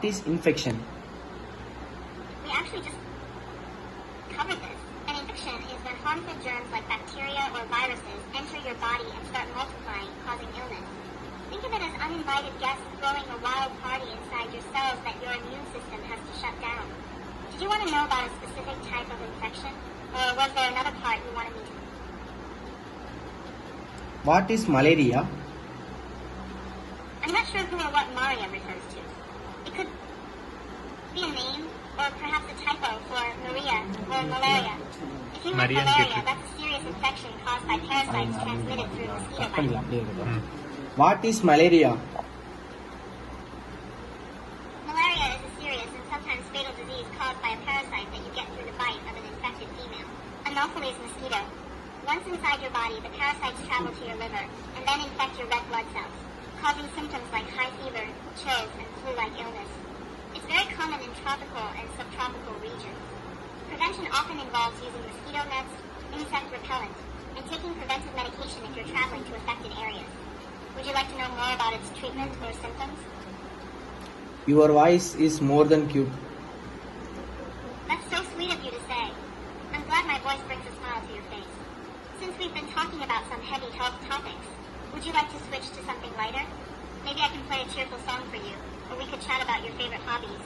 is infection? We actually just covered this. An infection is when harmful germs like bacteria or viruses enter your body and start multiplying, causing illness. Think of it as uninvited guests throwing a wild party inside your cells that your immune system has to shut down. Did you want to know about a specific type of infection? Or was there another part you wanted me to? What is malaria? I'm not sure who or what Maria refers to. It could be a name, or perhaps a typo for Maria or malaria. If you have malaria, that's a serious infection caused by parasites transmitted through mosquito bites. What is malaria? Malaria is a serious and sometimes fatal disease caused by a parasite that you get through the bite of an infected female. Anopheles mosquito. Once inside your body, the parasites travel to your liver and then infect your red blood cells, causing symptoms like high fever, chills, and flu-like illness. It's very common in tropical and subtropical regions. Prevention often involves using mosquito nets, insect repellent, and taking preventive medication if you're traveling to affected areas. Would you like to know more about its treatment or symptoms? Your voice is more than cute. That's so sweet of you to say. I'm glad my voice brings a smile to your face. Since we've been talking about some heavy health topics, would you like to switch to something lighter? Maybe I can play a cheerful song for you, or we could chat about your favorite hobbies.